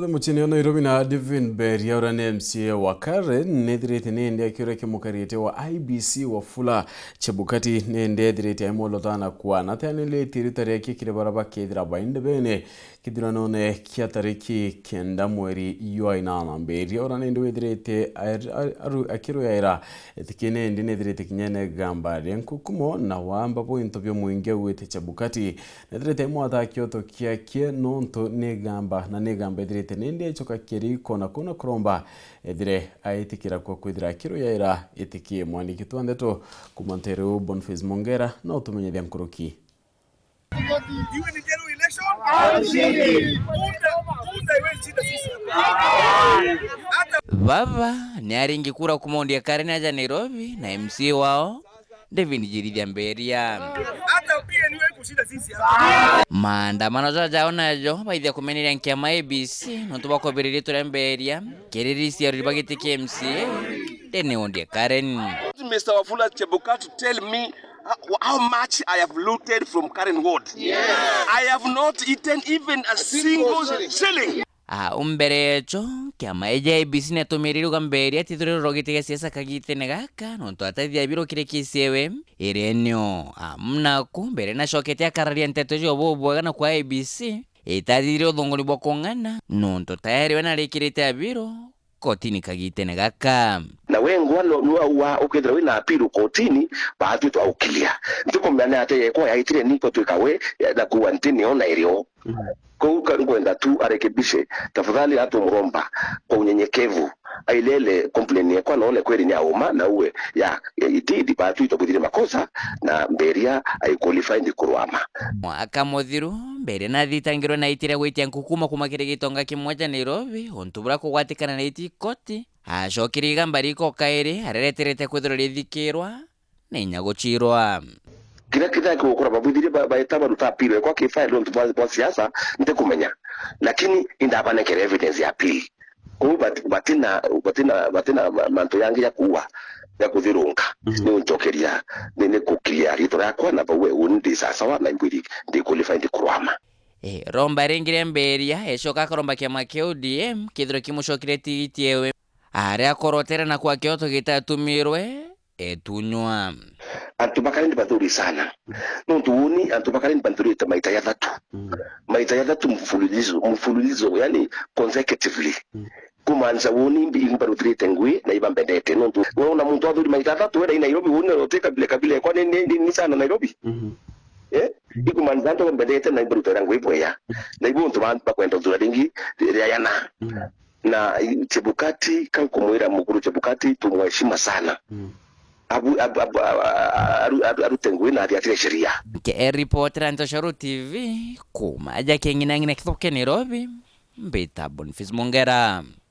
Muchini ono Nairobi na Divin Beria urane MCA wa Karen nedirete nende akireke mukariyete wa IBC wa Fula Chebukati nende direte aimolotana kwa natanile tiritare kikire baraba kedira bainde bene kidira none kiatariki kenda mweri yoi nana Beria urane ndo direte akiro yaira etikene ndine direte kinyene gamba renkukumo na wamba po intobyo mwinge wete Chebukati nedirete mwata kyoto kiakie nonto negamba na negamba direte nende choka keri kona kuna kromba edire aitikira kwa kwidira kiro yaira etikie mwandiki tuandeto kumanteru Boniface Mongera na utumenye vya mkuruki. Baba ni aringi kura kumondia Karen aja Nairobi na MC wao David Jirithia Beria. Hata pia niwe kushinda sisi hapa. Maandamano jaona jo baithia kumenera nkiama ABC no tubako biriri turi Beria kererisi ya ribagiti KMC dene ondia Karen. Mr. Wafula Chebukati tell me how much I have looted from Karen Ward. Yes. I have not eaten even a single shilling. Umberecho kiama eja ABC netumiriru Beria tithuri rogitega siasa kagitene gaka no twatathia biro kire kisewe irenyo amnaku mbere na shokete akararia nteto jo bobwaga na kwa ABC itathire uthongoni bwa kongana no tayari wana rekirite abiro kotini kagitene gaka na wengwa wa ukethira wina apiru kotini baadhi tu aukilia ndiko mwana ate kwa yaitire niko tuikawe na kuwa ntini ona irio kwa kwenda tu arekebishe tafadhali hata mromba kwa unyenyekevu ailele complain kwa naone kweli ni auma na uwe ya itidi baadhi itobudire makosa na Beria ai qualify ndi kurwama mwaka mothiru mbere na thitangiro na itire gwitia nkukuma kumakire gitonga kimwaja Nairobi ontubura kugwatikana na iti koti ashokiri gambariko kairi arereterete kwithira rithikirwa nenya guchirwa kila kitaki ukora babudire baitaba rutapiro kwa kifile ndo twa siasa nte kumenya lakini indabana kere evidence ya pili ko batina manto yangi ya kuwa ya kuthirunga ni unjokeria ni kukiria rito yakwa na bawe undi sasa wana ngwiri ndi qualify ndi kurwama romba rengire Beria eshoka karomba kya makeo DM kithiro kimushokire titiewe are akorotera na kwa kyoto gitatumirwe etunywa antubakari ndi bathuri sana no tuuni antubakari ndi bathuri maita ya dhatu mfululizo yani consecutively kumanza woni mbaru trete ngwe na iba mbendete no tu wona muntu athuri maita dhatu wera Nairobi wona roteka kabile kwa ni sana Nairobi ikumanza ndo mbendete na ibaru tera ngwe boya na ibu muntu bantu bakwenda thura ringi yana na Chebukati kan kumwira mukuru Chebukati tumwheshima sana arutengwe na athiatire sheria ke reporter Ntosharu TV kuma aja kengina ngina kithoke Nairobi mbeta Boniface Mongera.